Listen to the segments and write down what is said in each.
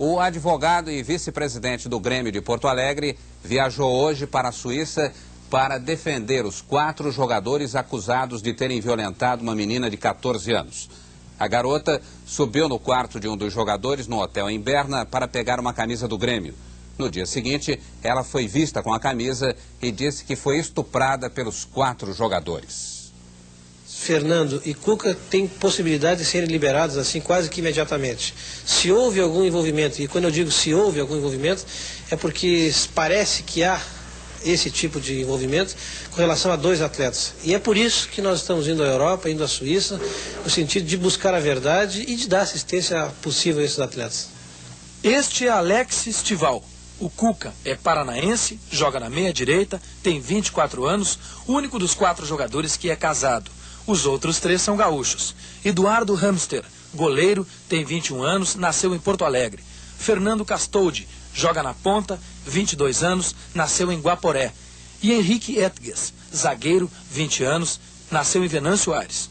O advogado e vice-presidente do Grêmio de Porto Alegre viajou hoje para a Suíça para defender os 4 jogadores acusados de terem violentado uma menina de 14 anos. A garota subiu no quarto de um dos jogadores no hotel em Berna para pegar uma camisa do Grêmio. No dia seguinte, ela foi vista com a camisa e disse que foi estuprada pelos 4 jogadores. Fernando e Cuca têm possibilidade de serem liberados assim quase que imediatamente. Se houve algum envolvimento, e quando eu digo se houve algum envolvimento, é porque parece que há esse tipo de envolvimento com relação a 2 atletas. E é por isso que nós estamos indo à Europa, indo à Suíça, no sentido de buscar a verdade e de dar assistência possível a esses atletas. Este é Alex Estival. O Cuca é paranaense, joga na meia-direita, tem 24 anos, o único dos 4 jogadores que é casado. Os outros 3 são gaúchos. Eduardo Hamster, goleiro, tem 21 anos, nasceu em Porto Alegre. Fernando Castoldi, joga na ponta, 22 anos, nasceu em Guaporé. E Henrique Etges, zagueiro, 20 anos, nasceu em Venâncio Aires.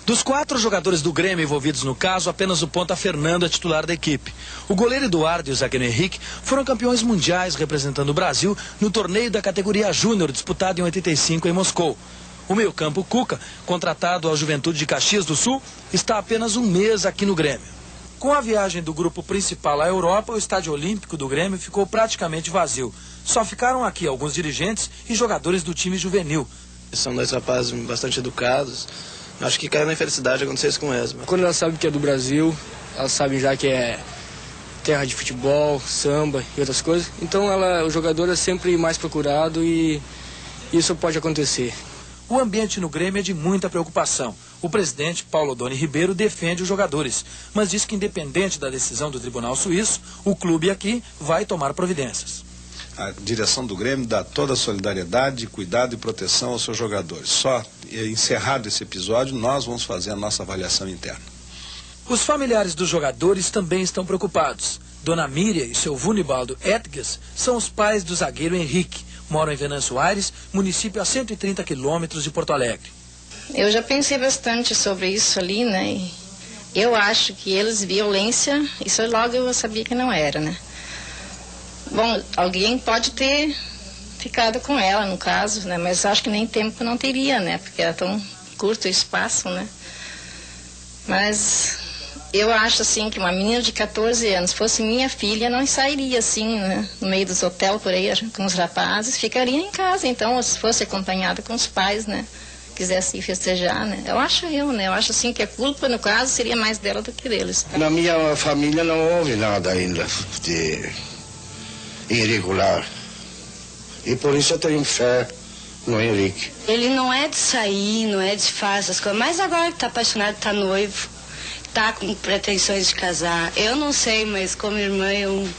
Dos 4 jogadores do Grêmio envolvidos no caso, apenas o ponta Fernando é titular da equipe. O goleiro Eduardo e o zagueiro Henrique foram campeões mundiais representando o Brasil no torneio da categoria Júnior, disputado em 85 em Moscou. O meio-campo Cuca, contratado ao Juventude de Caxias do Sul, está há apenas um mês aqui no Grêmio. Com a viagem do grupo principal à Europa, o estádio olímpico do Grêmio ficou praticamente vazio. Só ficaram aqui alguns dirigentes e jogadores do time juvenil. São 2 rapazes bastante educados. Acho que caiu na infelicidade acontecer isso com eles. Quando elas sabem que é do Brasil, elas sabem já que é terra de futebol, samba e outras coisas. Então o jogador é sempre mais procurado e isso pode acontecer. O ambiente no Grêmio é de muita preocupação. O presidente, Paulo Odoni Ribeiro, defende os jogadores, mas diz que independente da decisão do Tribunal Suíço, o clube aqui vai tomar providências. A direção do Grêmio dá toda a solidariedade, cuidado e proteção aos seus jogadores. Só encerrado esse episódio, nós vamos fazer a nossa avaliação interna. Os familiares dos jogadores também estão preocupados. Dona Miriam e seu Vunibaldo Etges são os pais do zagueiro Henrique. Moram em Venâncio Aires, município a 130 quilômetros de Porto Alegre. Eu já pensei bastante sobre isso ali, né? E eu acho que eles, violência, isso logo eu sabia que não era, né? Bom, alguém pode ter ficado com ela, no caso, né? Mas acho que nem tempo não teria, né? Porque era tão curto o espaço, né? Mas eu acho, assim, que uma menina de 14 anos, fosse minha filha, não sairia, assim, né? No meio dos hotéis por aí, com os rapazes, ficaria em casa. Então, se fosse acompanhada com os pais, né? Quisesse ir festejar, né? Eu acho, né? Eu acho, assim, que a culpa, no caso, seria mais dela do que deles. Na minha família não houve nada ainda de irregular. E por isso eu tenho fé no Henrique. Ele não é de sair, não é de fazer as coisas, mas agora que tá apaixonado, tá noivo, tá com pretensões de casar. Eu não sei, mas como irmã eu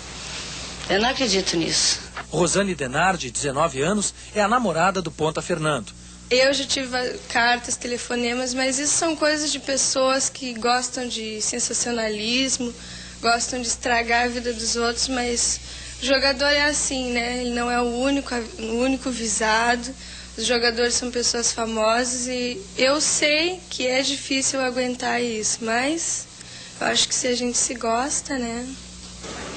não acredito nisso. Rosane Denardi, 19 anos, é a namorada do ponta Fernando. Eu já tive cartas, telefonemas, mas isso são coisas de pessoas que gostam de sensacionalismo, gostam de estragar a vida dos outros, mas o jogador é assim, né? Ele não é o único visado. Os jogadores são pessoas famosas e eu sei que é difícil aguentar isso, mas eu acho que se a gente se gosta, né?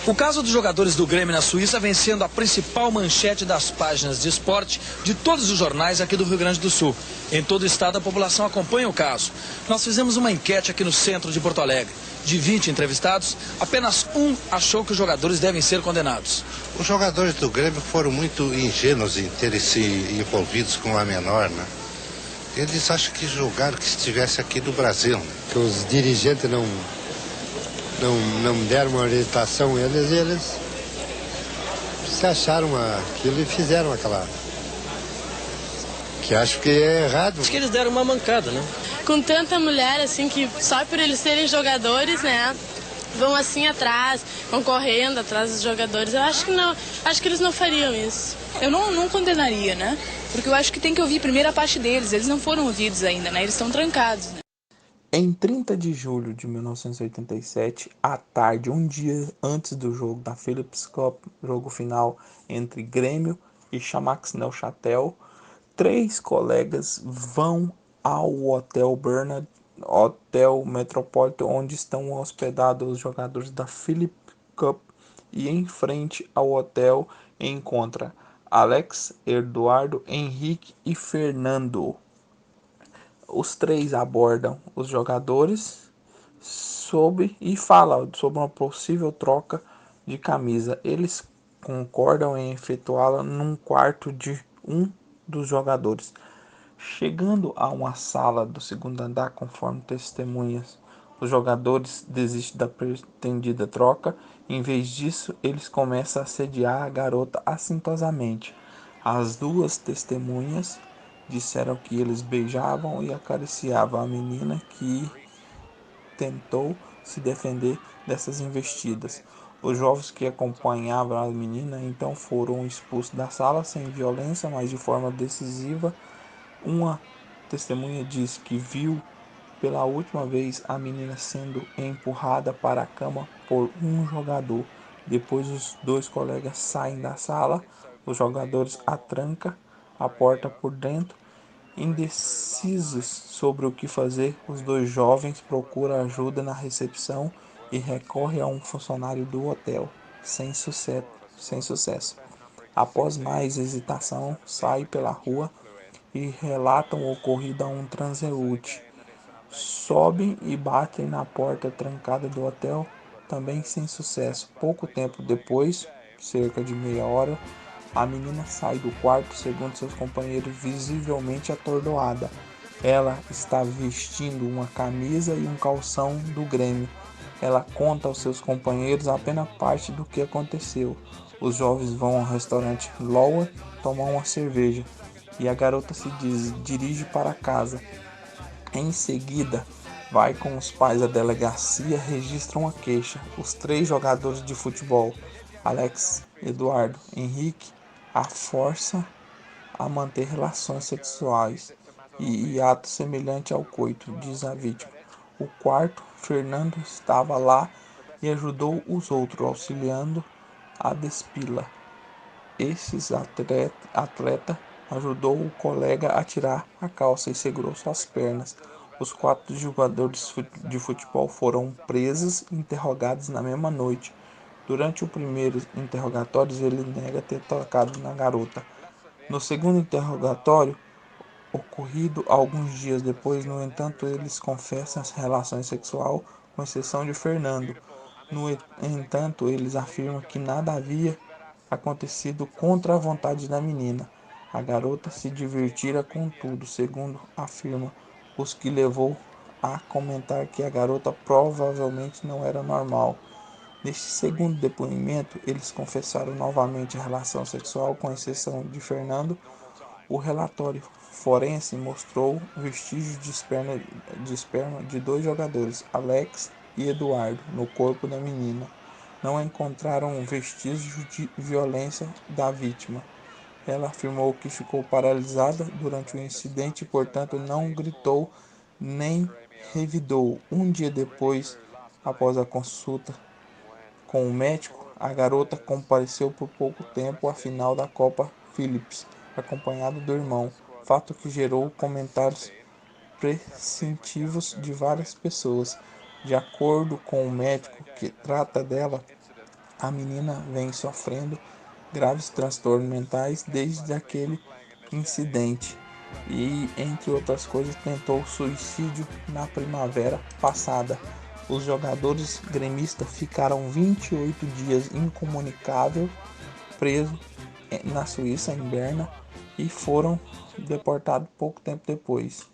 O caso dos jogadores do Grêmio na Suíça vem sendo a principal manchete das páginas de esporte de todos os jornais aqui do Rio Grande do Sul. Em todo o estado a população acompanha o caso. Nós fizemos uma enquete aqui no centro de Porto Alegre. De 20 entrevistados, apenas um achou que os jogadores devem ser condenados. Os jogadores do Grêmio foram muito ingênuos em terem se envolvidos com a menor, né? Eles acham que jogaram que estivesse aqui do Brasil, né? Que os dirigentes não deram uma orientação a eles e eles se acharam aquilo e fizeram aquela... que acho que é errado. Acho que eles deram uma mancada, né? Com tanta mulher, assim, que só por eles serem jogadores, né, vão assim atrás, vão correndo atrás dos jogadores. Eu acho que não, acho que eles não fariam isso. Eu não condenaria, né? Porque eu acho que tem que ouvir primeiro a parte deles. Eles não foram ouvidos ainda, né? Eles estão trancados, né? Em 30 de julho de 1987, à tarde, um dia antes do jogo da Philips Cup, jogo final entre Grêmio e Xamax Neuchâtel, 3 colegas vão ao Hotel Berna, Hotel Metropolitan, onde estão hospedados os jogadores da Philips Cup e em frente ao hotel encontra Alex, Eduardo, Henrique e Fernando. Os três abordam os jogadores e falam sobre uma possível troca de camisa. Eles concordam em efetuá-la num quarto de um dos jogadores. Chegando a uma sala do segundo andar, conforme testemunhas, os jogadores desistem da pretendida troca. Em vez disso, eles começam a assediar a garota assintosamente. As duas testemunhas disseram que eles beijavam e acariciavam a menina, que tentou se defender dessas investidas. Os jovens que acompanhavam a menina então foram expulsos da sala sem violência, mas de forma decisiva. Uma testemunha disse que viu pela última vez a menina sendo empurrada para a cama por um jogador. Depois os dois colegas saem da sala, os jogadores atrancam a porta por dentro. Indecisos sobre o que fazer, os dois jovens procuram ajuda na recepção e recorrem a um funcionário do hotel, sem sucesso. Após mais hesitação, saem pela rua e relatam o ocorrido a um transeunte. Sobem e batem na porta trancada do hotel, também sem sucesso. Pouco tempo depois, cerca de meia hora, a menina sai do quarto, segundo seus companheiros, visivelmente atordoada. Ela está vestindo uma camisa e um calção do Grêmio. Ela conta aos seus companheiros apenas parte do que aconteceu. Os jovens vão ao restaurante Lower tomar uma cerveja e a garota se dirige para casa. Em seguida, vai com os pais à delegacia, registra uma queixa. Os três jogadores de futebol, Alex, Eduardo, Henrique, a força a manter relações sexuais e ato semelhante ao coito, diz a vítima. O quarto, Fernando, estava lá e ajudou os outros, auxiliando a despila. Esses atleta ajudou o colega a tirar a calça e segurou suas pernas. Os 4 jogadores de futebol foram presos e interrogados na mesma noite. Durante o primeiro interrogatório, ele nega ter tocado na garota. No segundo interrogatório, ocorrido alguns dias depois, no entanto, eles confessam as relações sexuais, com exceção de Fernando. No entanto, eles afirmam que nada havia acontecido contra a vontade da menina. A garota se divertira com tudo, segundo afirma, os que levou a comentar que a garota provavelmente não era normal. Neste segundo depoimento, eles confessaram novamente a relação sexual, com exceção de Fernando. O relatório forense mostrou vestígios de esperma de 2 jogadores, Alex e Eduardo, no corpo da menina. Não encontraram vestígios de violência da vítima. Ela afirmou que ficou paralisada durante o incidente e, portanto, não gritou nem revidou. Um dia depois, após a consulta com o médico, a garota compareceu por pouco tempo à final da Copa Philips, acompanhada do irmão, fato que gerou comentários preventivos de várias pessoas. De acordo com o médico que trata dela, a menina vem sofrendo graves transtornos mentais desde aquele incidente e, entre outras coisas, tentou suicídio na primavera passada. Os jogadores gremistas ficaram 28 dias incomunicáveis, presos na Suíça, em Berna, e foram deportados pouco tempo depois.